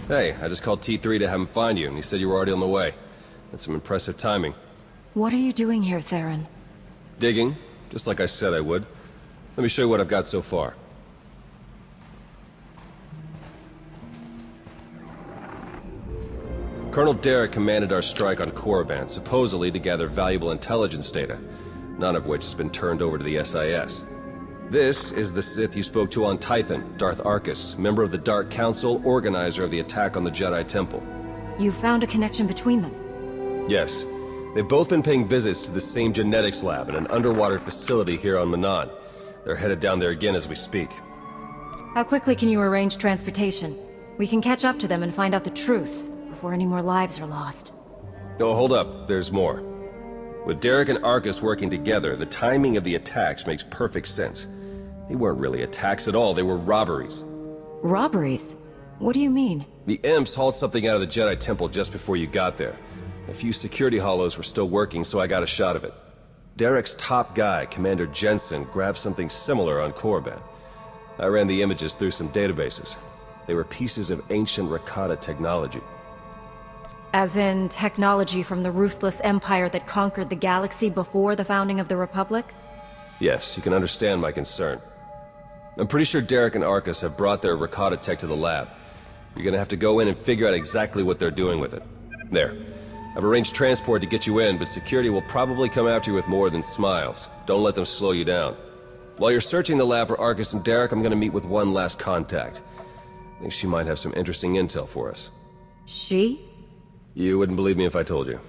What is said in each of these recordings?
Hey, I just called T3 to have him find you, and he said you were already on the way. That's some impressive timing. What are you doing here, Theron? Digging, just like I said I would. Let me show you what I've got so far. Colonel Derek commanded our strike on Korriban, supposedly to gather valuable intelligence data, none of which has been turned over to the SIS. This is the Sith you spoke to on Tython, Darth Arkus, member of the Dark Council, organizer of the attack on the Jedi Temple. You found a connection between them? Yes. They've both been paying visits to the same genetics lab in an underwater facility here on Manan. They're headed down there again as we speak. How quickly can you arrange transportation? We can catch up to them and find out the truth, before any more lives are lost. Oh, hold up. There's more. With Derek and Arkus working together, the timing of the attacks makes perfect sense. They weren't really attacks at all, they were robberies. Robberies? What do you mean? The Imps hauled something out of the Jedi Temple just before you got there. A few security hollows were still working, so I got a shot of it. Derek's top guy, Commander Jensen, grabbed something similar on Korriban. I ran the images through some databases. They were pieces of ancient Rakata technology. As in, technology from the ruthless empire that conquered the galaxy before the founding of the Republic? Yes, you can understand my concern. I'm pretty sure Derek and Arkus have brought their Rakata tech to the lab. You're gonna have to go in and figure out exactly what they're doing with it. There. I've arranged transport to get you in, but security will probably come after you with more than smiles. Don't let them slow you down. While you're searching the lab for Arkus and Derek, I'm gonna meet with one last contact. I think she might have some interesting intel for us. She? You wouldn't believe me if I told you.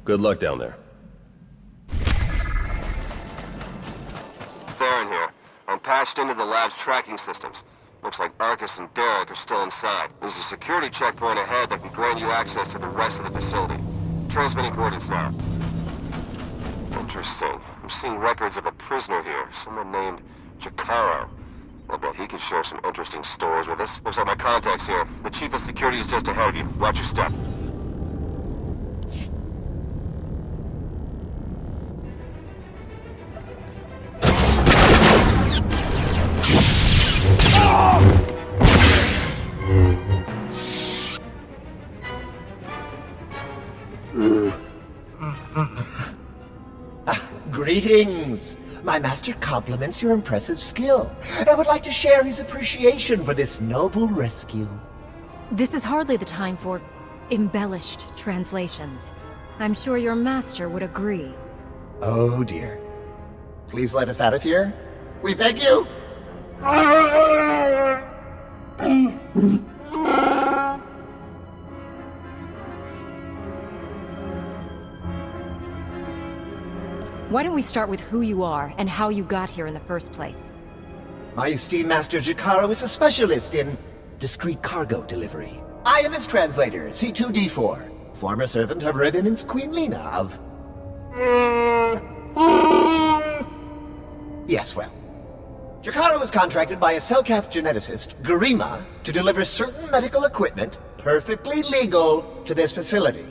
Good luck down there. Theron here. I'm patched into the lab's tracking systems. Looks like Arkus and Derek are still inside. There's a security checkpoint ahead that can grant you access to the rest of the facility. Transmitting coordinates now. Interesting. I'm seeing records of a prisoner here, someone named Jakaro. I bet he could share some interesting stories with us. Looks like my contact's here. The chief of security is just ahead of you. Watch your step. Greetings! My master compliments your impressive skill and would like to share his appreciation for this noble rescue. This is hardly the time for embellished translations. I'm sure your master would agree. Oh dear. Please let us out of here. We beg you! Why don't we start with who you are and how you got here in the first place? My esteemed Master Jakaro is a specialist in discreet cargo delivery. I am his translator, C2D4, former servant of Ribbon's Queen Lena of... Yes, well. Jakaro was contracted by a Selkath geneticist, Garima, to deliver certain medical equipment, perfectly legal, to this facility.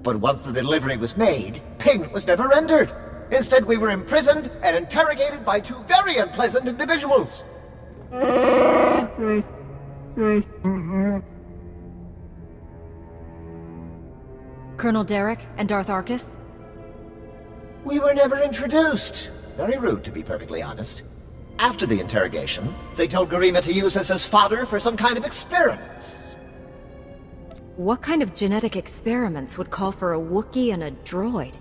But once the delivery was made, payment was never rendered. Instead, we were imprisoned and interrogated by two very unpleasant individuals. Colonel Derek and Darth Arkus? We were never introduced. Very rude, to be perfectly honest. After the interrogation, they told Garima to use us as fodder for some kind of experiments. What kind of genetic experiments would call for a Wookiee and a droid?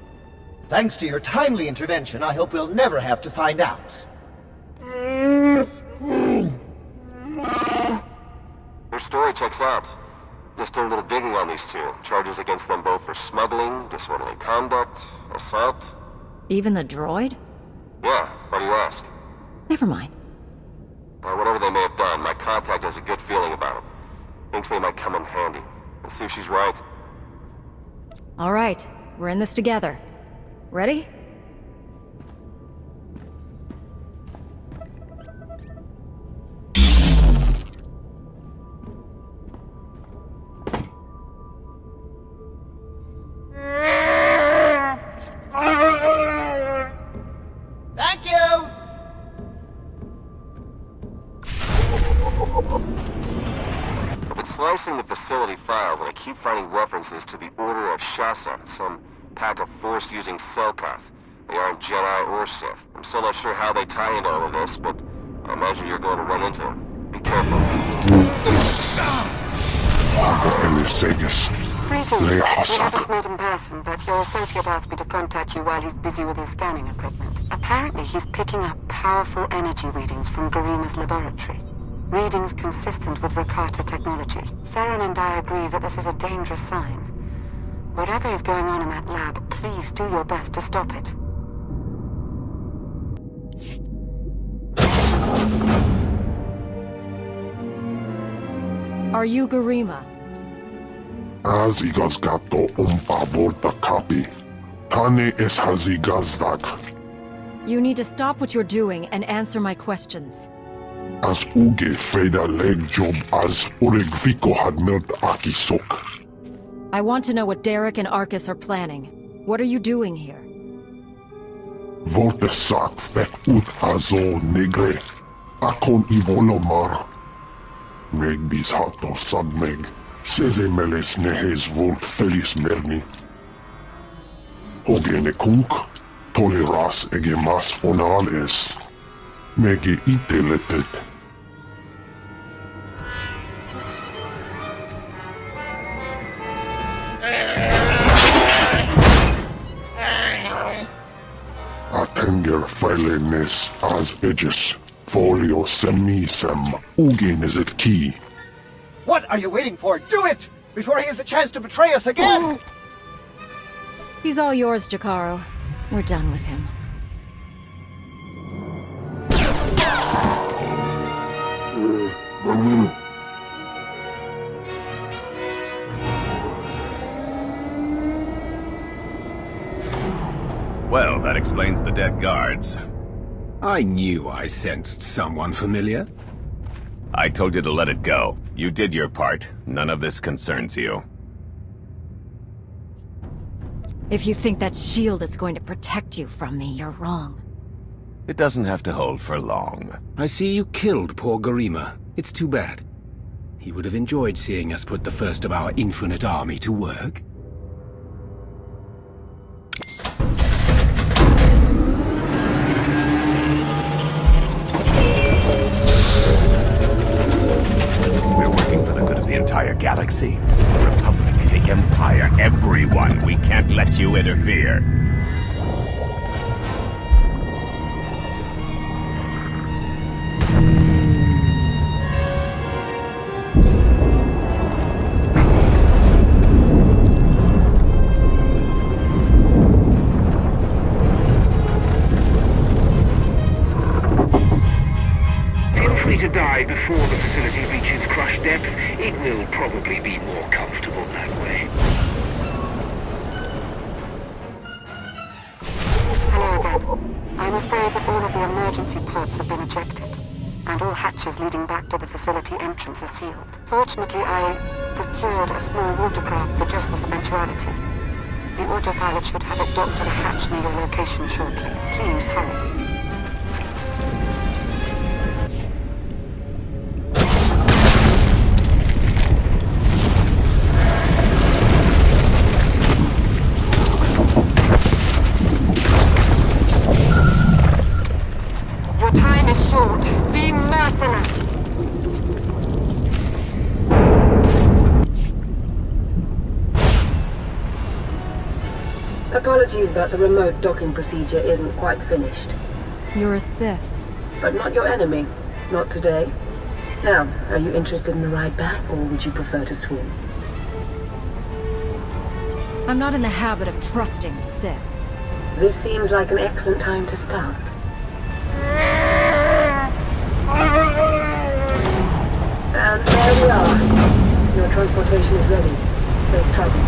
Thanks to your timely intervention, I hope we'll never have to find out. Your story checks out. Just did a little digging on these two. Charges against them both for smuggling, disorderly conduct, assault. Even the droid? Yeah, why do you ask? Never mind. Whatever they may have done, my contact has a good feeling about them. Thinks they might come in handy. Let's see if she's right. All right, we're in this together. Ready? Thank you! If it's slicing the facility files, and I keep finding references to the Order of Shasa, some pack of Force-using Selkath. They aren't Jedi or Sith. I'm still not sure how they tie into all of this, but I imagine you're going to run into them. Be careful. Greetings. We haven't met in person, but your associate asked me to contact you while he's busy with his scanning equipment. Apparently, he's picking up powerful energy readings from Garima's laboratory. Readings consistent with Rakata technology. Theron and I agree that this is a dangerous sign. Whatever is going on in that lab, please do your best to stop it. Are you Garima? Az igazgató volta kapi. Tane es hazigazdag. You need to stop what you're doing and answer my questions. Az uge feda legjob az uregviko hadmert akisok. I want to know what Derek and Arcus are planning. What are you doing here? Volte sak fet ut azo negre. Akon ivolomar. Meg bis hato sadmeg. Seze meles nehes volt felis merni. Ogene kunk. Toleras ege mas fonal es. Mege iteletet. Atenger feilenes as edges. Folio semisem. Ugen is it key. What are you waiting for? Do it! Before he has a chance to betray us again! He's all yours, Jakaro. We're done with him. Well, that explains the dead guards. I knew I sensed someone familiar. I told you to let it go. You did your part. None of this concerns you. If you think that shield is going to protect you from me, you're wrong. It doesn't have to hold for long. I see you killed poor Garima. It's too bad. He would have enjoyed seeing us put the first of our infinite army to work. We're working for the good of the entire galaxy. The Republic, the Empire, everyone. We can't let you interfere. To die before the facility reaches crush depth, it will probably be more comfortable that way. Hello again. I'm afraid that all of the emergency pods have been ejected, and all hatches leading back to the facility entrance are sealed. Fortunately, I procured a small watercraft for just this eventuality. The autopilot should have it docked at a hatch near your location shortly. Please hurry. Apologies, but the remote docking procedure isn't quite finished. You're a Sith. But not your enemy. Not today. Now, are you interested in a ride back, or would you prefer to swim? I'm not in the habit of trusting Sith. This seems like an excellent time to start. And there we are. Your transportation is ready. Safe travel.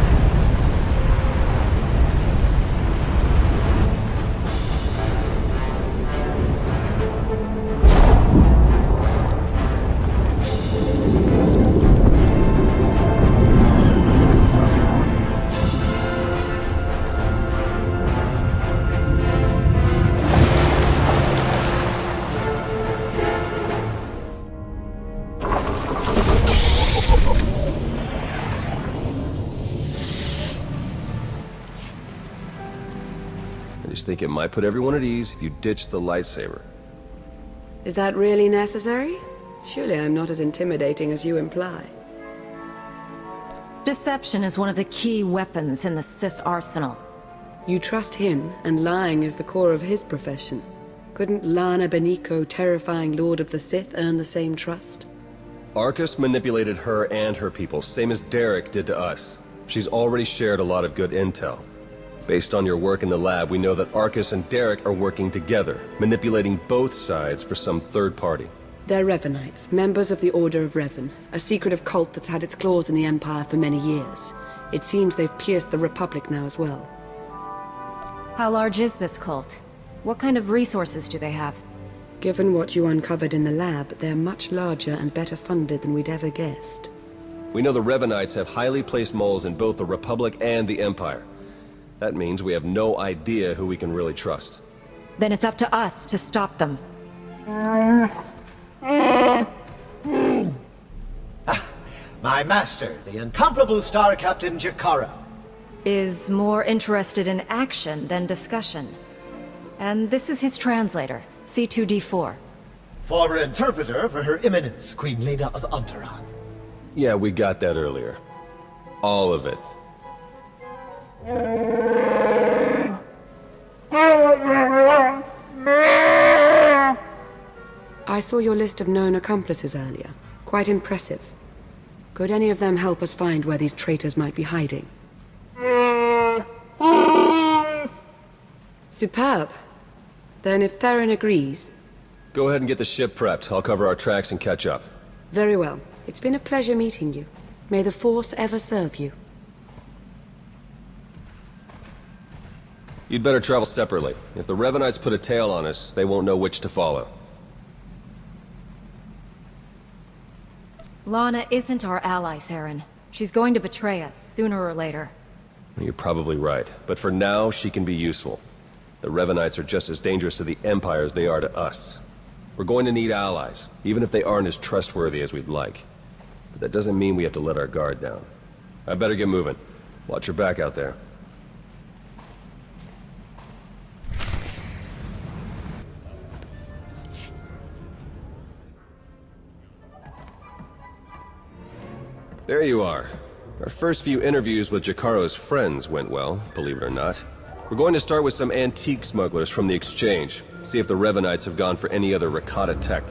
just think it might put everyone at ease if you ditch the lightsaber. Is that really necessary? Surely I'm not as intimidating as you imply. Deception is one of the key weapons in the Sith arsenal. You trust him, and lying is the core of his profession. Couldn't Lana Beniko, terrifying Lord of the Sith, earn the same trust? Arcus manipulated her and her people, same as Derek did to us. She's already shared a lot of good intel. Based on your work in the lab, we know that Arcus and Derek are working together, manipulating both sides for some third party. They're Revenites, members of the Order of Revan, a secretive cult that's had its claws in the Empire for many years. It seems they've pierced the Republic now as well. How large is this cult? What kind of resources do they have? Given what you uncovered in the lab, they're much larger and better funded than we'd ever guessed. We know the Revenites have highly placed moles in both the Republic and the Empire. That means we have no idea who we can really trust. Then it's up to us to stop them. My master, the incomparable Star Captain Jakaro. Is more interested in action than discussion. And this is his translator, C2D4. Former interpreter for Her Eminence, Queen Lena of Unteron. Yeah, we got that earlier. All of it. I saw your list of known accomplices earlier. Quite impressive. Could any of them help us find where these traitors might be hiding? Superb. Then if Theron agrees... Go ahead and get the ship prepped. I'll cover our tracks and catch up. Very well. It's been a pleasure meeting you. May the Force ever serve you. You'd better travel separately. If the Revenites put a tail on us, they won't know which to follow. Lana isn't our ally, Theron. She's going to betray us, sooner or later. You're probably right, but for now, she can be useful. The Revenites are just as dangerous to the Empire as they are to us. We're going to need allies, even if they aren't as trustworthy as we'd like. But that doesn't mean we have to let our guard down. I better get moving. Watch your back out there. There you are. Our first few interviews with Jakaro's friends went well, believe it or not. We're going to start with some antique smugglers from the exchange, see if the Revenites have gone for any other Rakata tech.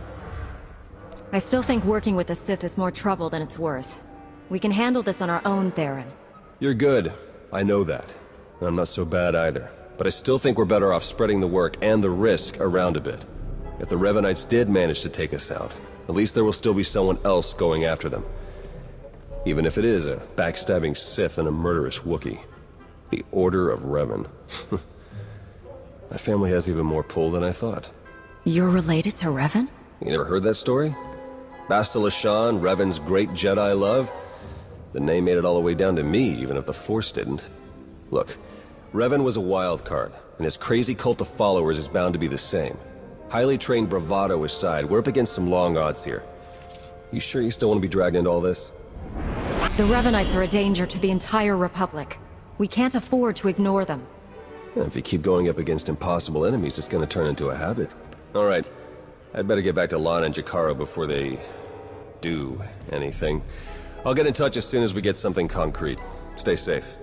I still think working with the Sith is more trouble than it's worth. We can handle this on our own, Theron. You're good. I know that. And I'm not so bad either. But I still think we're better off spreading the work and the risk around a bit. If the Revenites did manage to take us out, at least there will still be someone else going after them. Even if it is a backstabbing Sith and a murderous Wookiee. The Order of Revan. My family has even more pull than I thought. You're related to Revan? You never heard that story? Bastila Shan, Revan's great Jedi love? The name made it all the way down to me, even if the Force didn't. Look, Revan was a wild card, and his crazy cult of followers is bound to be the same. Highly trained bravado aside, we're up against some long odds here. You sure you still want to be dragged into all this? The Revenites are a danger to the entire Republic. We can't afford to ignore them. Yeah, if you keep going up against impossible enemies, it's gonna turn into a habit. Alright, I'd better get back to Lana and Jakaro before they... do anything. I'll get in touch as soon as we get something concrete. Stay safe.